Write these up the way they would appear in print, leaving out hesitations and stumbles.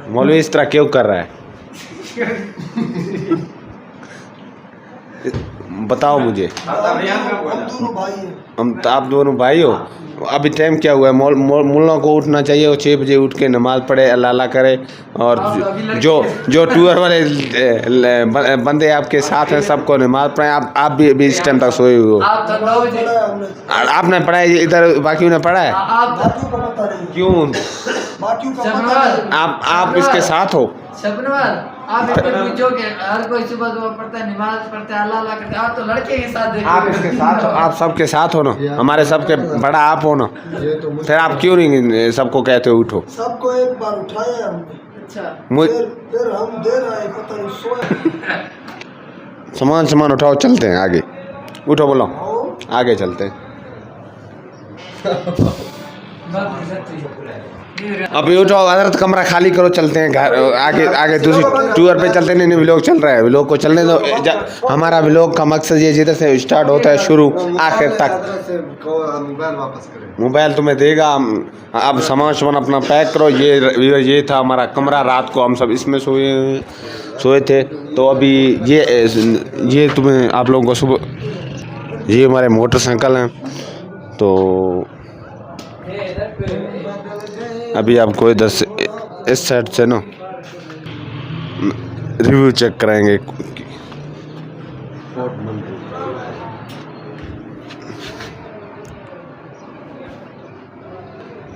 मौलवी इस तरह क्यों कर रहा है? बताओ मुझे। हम आप दोनों भाई हो। अभी टाइम क्या हुआ है? मुल्ला को उठना चाहिए, वो 6 बजे उठ के नमाज पढ़े, अल्लाह अल्लाह करे। और जो टूर वाले बंदे आपके साथ हैं सबको नमाज पढ़े। आप भी इस टाइम तक सोए हुए हो। आपने पढ़ा है इधर, बाकी ने पढ़ा है? क्यों? आप इसके साथ हो? आप पूछोगे, हर कोई सुबह पढ़ता है, नमाज पढ़ता है, अल्लाह अल्लाह करता है। आप तो लड़के के साथ देखो। आप इसके साथ हो, आप सबके साथ हो ना, हमारे सबके बड़ा आप हो ना। फिर आप क्यों नहीं सबको कहते हो उठो? सबको एक बार उठाए हमने। अच्छा, फिर हम दे रहे हैं, पता नहीं सोए। सामान उठाओ, चलते हैं आगे। उठो, बोलो आगे चलते हैं। अभी उठो हजरत, कमरा खाली करो, चलते हैं घर। आगे दूसरी टूर पे चलते। नहीं व्लॉग चल रहा है, व्लॉग को चलने दो। हमारा व्लॉग का मकसद ये जिधर से स्टार्ट होता है शुरू आखिर तक। मोबाइल तुम्हें देगा। अब सामान अपना पैक करो। ये था हमारा कमरा। रात को हम सब इसमें सोए थे। तो अभी ये तुम्हें आप लोगों को सुबह, ये हमारे मोटरसाइकिल हैं। तो अभी आपको इधर से इस साइड से ना रिव्यू चेक कराएंगे।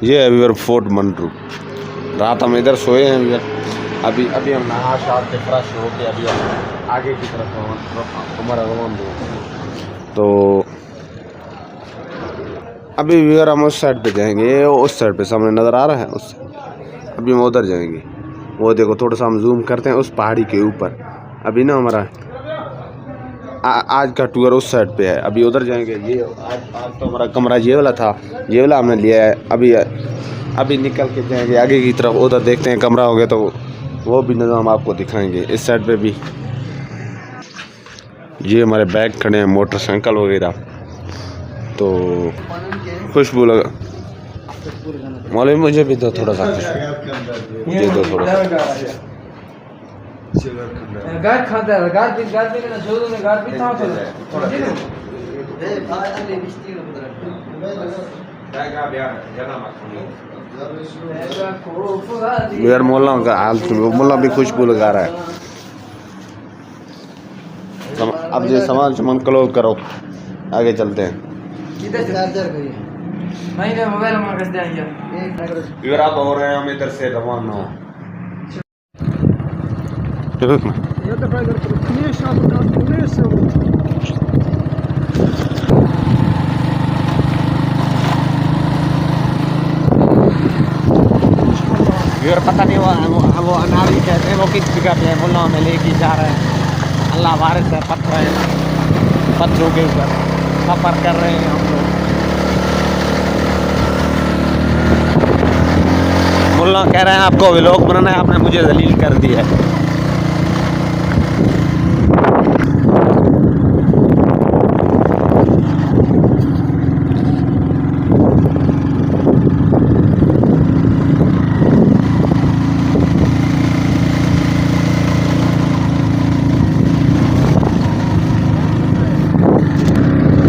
ये है व्यूअर फोर्ट मंटरू। रात हम इधर सोए हैं व्यूअर। अभी हम नहा शहा के फ्रेश हो के अभी हम आगे की तरफ हमारा रवाना हुए। तो अभी व्यूअर हम उस साइड पे जाएंगे। उस साइड पे सामने नज़र आ रहा है, उस अभी हम उधर जाएंगे। वो देखो, थोड़ा सा हम जूम करते हैं उस पहाड़ी के ऊपर। अभी ना हमारा आज का टूर उस साइड पे है। अभी उधर जाएंगे। ये आज तो हमारा कमरा ये वाला था, ये वाला हमने लिया है। अभी निकल के जाएंगे आगे की तरफ। उधर देखते हैं, कमरा हो गया तो वो भी नज़र हम आपको दिखाएंगे। इस साइड पे भी ये हमारे बैग खड़े हैं, मोटरसाइकिल वगैरह। तो खुशबू लगा मौलवी, मुझे भी दो थोड़ा सा खुशबू, मुझे दो थोड़ा सा। यार मोल्ला का हाल, मोल्ला भी खुशबू लगा रहा है। अब ये सामान क्लोज करो, आगे चलते हैं। मोबाइल इधर आप हो रहे हैं, हम इधर से रवाना हो। पता नहीं वो अनारी कहते हैं, वो किस जगह पे है। मुल्ला में लेके जा रहे हैं। अल्लाह वारिस है, पत्थरों के ऊपर सफर कर रहे हैं हम लोग। मुल्ला कह रहे हैं आपको व्लॉग बनाना है, आपने मुझे जलील कर दिया है।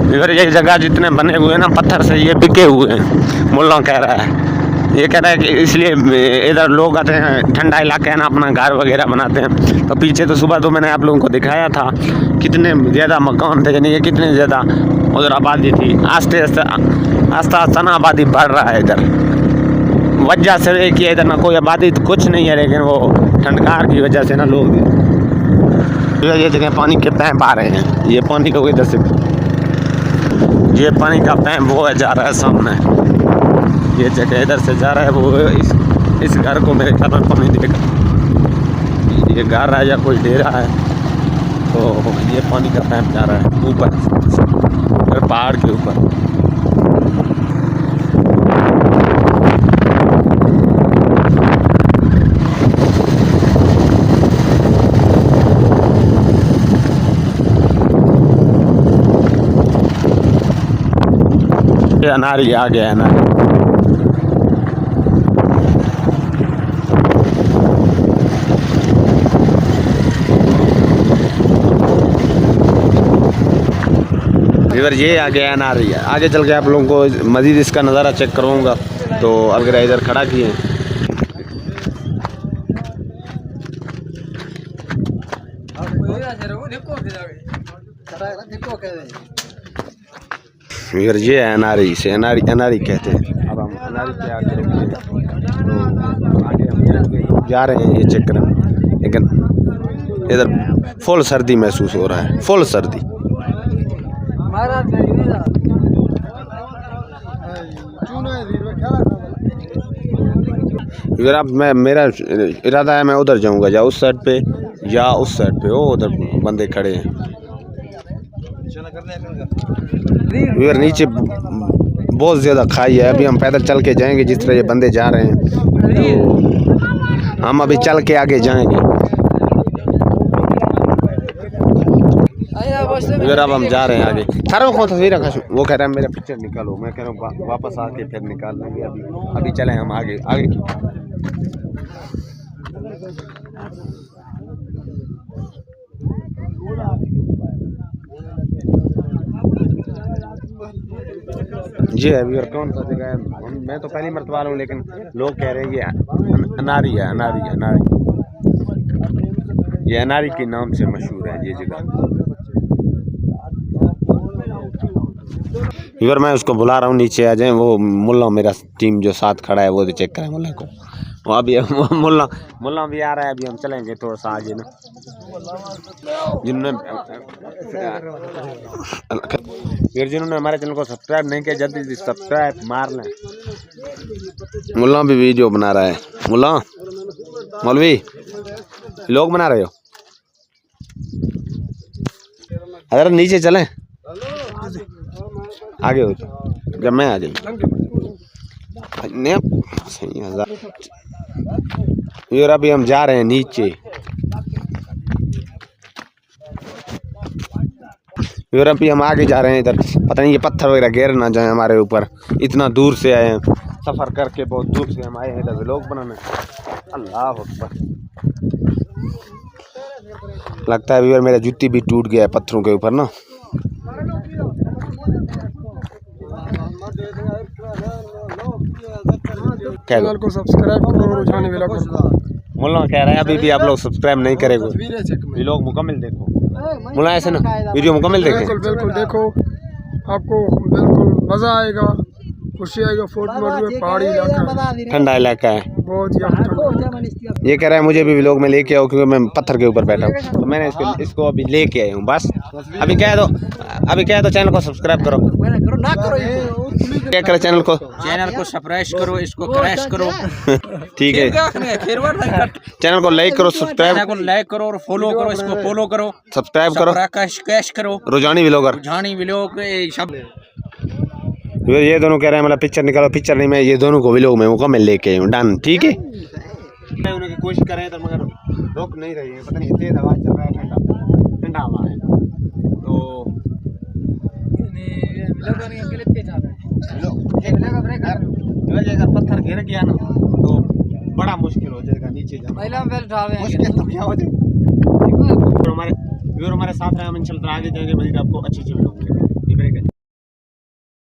इधर ये जगह जितने बने हुए हैं ना पत्थर से, ये बिके हुए हैं। मुल्ला कह रहा है, ये कह रहा है कि इसलिए इधर लोग आते हैं, ठंडा इलाका है ना, अपना घर वगैरह बनाते हैं। तो पीछे तो सुबह तो मैंने आप लोगों को दिखाया था कितने ज़्यादा मकान थे, यानी कि कितने ज़्यादा उधर आबादी थी। आस्ते आस्ते ना आबादी बढ़ रहा है इधर। वजह से एक ही इधर ना कोई आबादी तो कुछ नहीं है, लेकिन वो ठंडकार की वजह से ना लोग ये जगह पानी के पैप आ रहे हैं। ये पानी को इधर से, ये पानी का पैप वो जा रहा है सामने। ये जगह इधर से जा रहा है, वो इस घर को मेरे ख्याल में पानी देगा। ये घर है या कोई डेरा है, तो ये पानी का पैप जा रहा है ऊपर पहाड़ के ऊपर। ये अनारी आ गया है ना। इधर ये आगे आ रही है। आगे चल के आप लोगों को मजीद इसका नज़ारा चेक करवाऊंगा। तो अगर इधर खड़ा किए इधर ये है अनारी, से अनारी कहते हैं। अब हम अनारी पे आगे तो आगे हम जा रहे हैं ये चेक करें, लेकिन इधर फुल सर्दी महसूस हो रहा है, फुल सर्दी। इधर अब मेरा इरादा है मैं उधर जाऊंगा, या उस साइड पे या उस साइड पे। वो उधर बंदे खड़े हैं। इधर नीचे बहुत ज़्यादा खाई है। अभी हम पैदल चल के जाएंगे जिस तरह ये बंदे जा रहे हैं, तो हम अभी चल के आगे जाएंगे। इधर अब हम जा रहे हैं आगे। सारों को तस्वीर रखा, वो कह रहा है मेरा पिक्चर निकालो, मैं कह रहा हूँ वापस आके फिर निकाल लेंगे। अभी चले हम आगे की। जी है व्यूअर, कौन सा जगह है? मैं तो पहली मरतबा हूँ, लेकिन लोग कह रहे हैं ये अनारी है। ये अनारी के नाम से मशहूर है ये जगह। व्यूअर मैं उसको बुला रहा हूँ नीचे आ जाए। वो मुल्ला मेरा टीम जो साथ खड़ा है वो तो चेक करें मुल्ला को। वो अभी मुल्ला भी आ रहा है। अभी हम चलेंगे थोड़ा सा आगे ना, जिन्होंने हमारे चैनल को सब्सक्राइब नहीं किया जल्दी सब्सक्राइब मार लें। मुल्ला भी वीडियो बना रहा है। मुल्ला मौलवी लोग बना रहे हो, अगर नीचे चलें आगे हो तो जब मैं आ जाऊँ सही है। यार अभी हम जा रहे हैं नीचे। यार अभी हम आगे जा रहे हैं। इधर पता नहीं ये पत्थर वगैरह गिर ना जाए हमारे ऊपर। इतना दूर से आए हैं, सफ़र करके बहुत दूर से हम आए हैं इधर व्लॉग बनाने। अल्लाह अकबर। लगता है यार मेरा जूती भी टूट गया है पत्थरों के ऊपर ना। चैनल को सब्सक्राइब करो, रुझानी व्लॉग को। मुल्ला कह रहे हैं अभी भी आप लोग सब्सक्राइब नहीं करेंगे। व्लॉग मुकम्मल देखो मुल्ला, ऐसे ना वीडियो मुकम्मल देखें। बिल्कुल देखो, आपको बिल्कुल मज़ा आएगा, खुशी आएगा। फोर्ट पहाड़ी इलाका, ठंडा इलाका है बहुत ही। ये कह रहा है मुझे भी व्लॉग में लेके आओ, क्योंकि मैं पत्थर के ऊपर बैठा हूँ। तो मैंने इसको अभी लेके आया हूँ बस। अभी कह दो चैनल को सब्सक्राइब करो ना करो। क्या करो चैनल को सब्सक्राइब करो, इसको क्रैश करो। ठीक है, चैनल को लाइक करो, सब्सक्राइब करो और फॉलो करो। इसको फॉलो करो, सब्सक्राइब करो, क्रैश करो। रुझानी व्लॉगर सब ये दोनों कह रहे हैं मतलब पिक्चर निकालो। पिक्चर नहीं, मैं ये दोनों को व्लॉग में मुकम्मल लेके आई हूँ। डन, ठीक है। उन्होंने कोशिश कर रहे हैं तो मगर रोक नहीं रही है। पता नहीं तेज आवाज़ चल रहा है, ठंडा हवा है। तो अगर पत्थर गिर गया ना तो बड़ा मुश्किल हो जाएगा नीचे जाना। मुश्किल तो क्या हो जाएगा। हमारे साथ रहे हम इंशाल्लाह आगे जाएंगे। मजीद आपको अच्छे व्लॉग मिलेंगे।